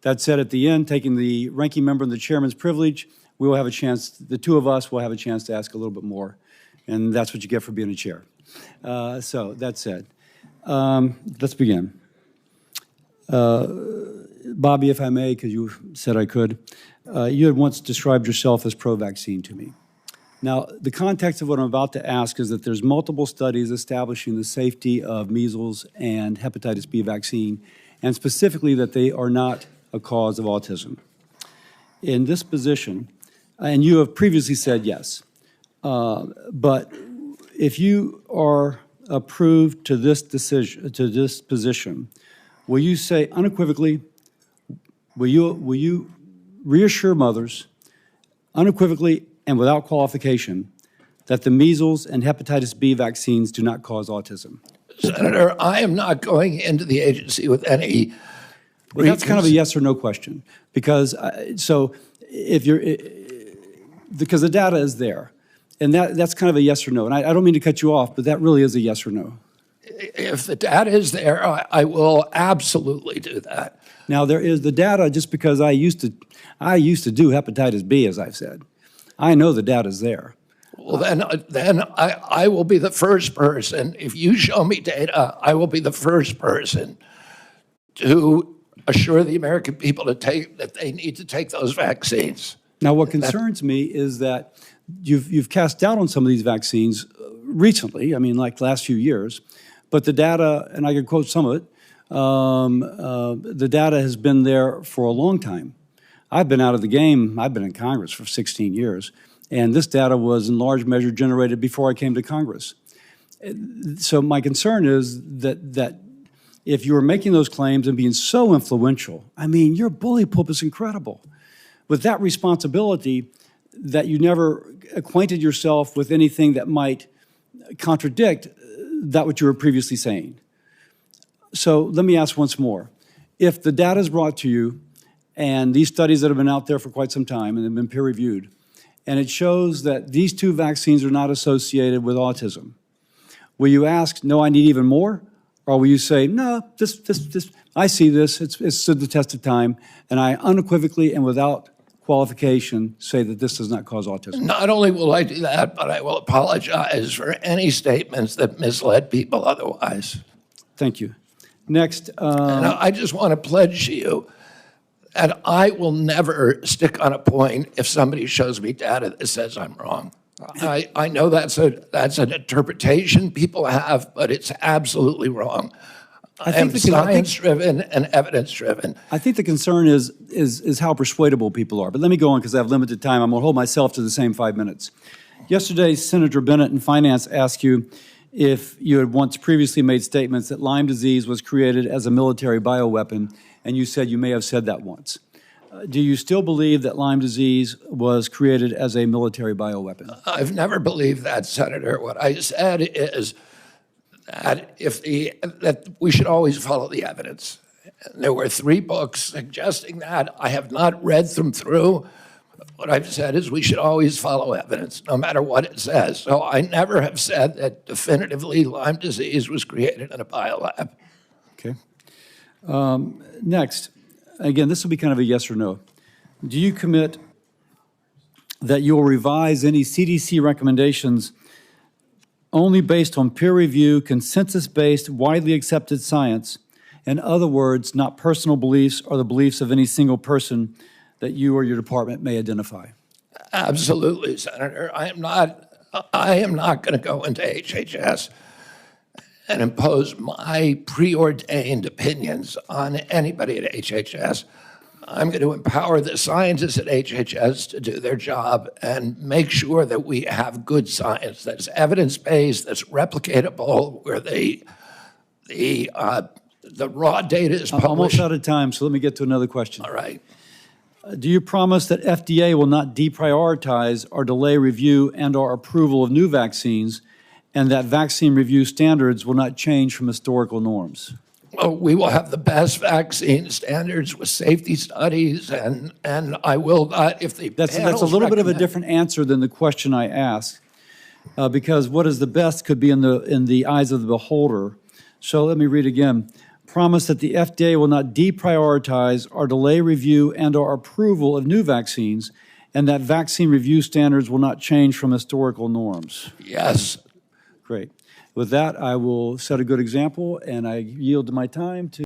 That said, at the end, taking the ranking member and the chairman's privilege, we will have a chance, the two of us will have a chance to ask a little bit more. And that's what you get for being a chair. So that said, let's begin. Bobby, if I may, because you said I could, you had once described yourself as pro-vaccine to me. Now, the context of what I'm about to ask is that there's multiple studies establishing the safety of measles and hepatitis B vaccine, and specifically that they are not a cause of autism. In this position, and you have previously said yes, but if you are approved to this decision, to this position, will you say unequivocally, will you reassure mothers unequivocally and without qualification that the measles and hepatitis B vaccines do not cause autism? Senator, I am not going into the agency with any. Well, that's kind of a yes or no question, because because the data is there, and that's kind of a yes or no. And I don't mean to cut you off, but that really is a yes or no. If the data is there, I will absolutely do that. Now there is the data. Just because I used to do hepatitis B, as I've said, I know the data is there. Well, then I will be the first person. If you show me data, I will be the first person to assure the American people that they need to take those vaccines. Now, what concerns me is that you've cast doubt on some of these vaccines recently. I mean, like the last few years, but the data, and I can quote some of it. The data has been there for a long time. I've been out of the game. I've been in Congress for 16 years. And this data was in large measure generated before I came to Congress. So my concern is that if you were making those claims and being so influential, I mean, your bully pulpit is incredible. With that responsibility, that you never acquainted yourself with anything that might contradict that what you were previously saying. So let me ask once more. If the data is brought to you, and these studies that have been out there for quite some time and have been peer-reviewed, and it shows that these two vaccines are not associated with autism, will you ask, no, I need even more? Or will you say, no, I see this, it's stood the test of time, and I unequivocally and without qualification say that this does not cause autism? Not only will I do that, but I will apologize for any statements that misled people otherwise. Thank you. Next. And I just want to pledge to you that I will never stick on a point if somebody shows me data that says I'm wrong. I know that's an interpretation people have, but it's absolutely wrong. I am science-driven and evidence-driven. I think the concern is how persuadable people are. But let me go on because I have limited time. I'm going to hold myself to the same 5 minutes. Yesterday, Senator Bennett in Finance asked you if you had once previously made statements that Lyme disease was created as a military bioweapon, and you said you may have said that once. Do you still believe that Lyme disease was created as a military bioweapon? I've never believed that, Senator. What I said is that that we should always follow the evidence. There were 3 books suggesting that. I have not read them through. What I've said is we should always follow evidence, no matter what it says. So I never have said that definitively Lyme disease was created in a biolab. Okay. Next, again, this will be kind of a yes or no. Do you commit that you will revise any CDC recommendations only based on peer review, consensus-based, widely accepted science? In other words, not personal beliefs or the beliefs of any single person that you or your department may identify? Absolutely, Senator. I am not going to go into HHS and impose my preordained opinions on anybody at HHS. I'm going to empower the scientists at HHS to do their job and make sure that we have good science that's evidence-based, that's replicatable, where the raw data is published. I'm almost out of time, so let me get to another question. All right. Do you promise that FDA will not deprioritize or delay review and or approval of new vaccines, and that vaccine review standards will not change from historical norms? Well, we will have the best vaccine standards with safety studies, and I will not, if the That's a little bit of a different answer than the question I asked, because what is the best could be in the eyes of the beholder. So let me read again. promise that the FDA will not deprioritize or delay review and/or approval of new vaccines, and that vaccine review standards will not change from historical norms? Yes. Great. With that, I will set a good example, and I yield my time to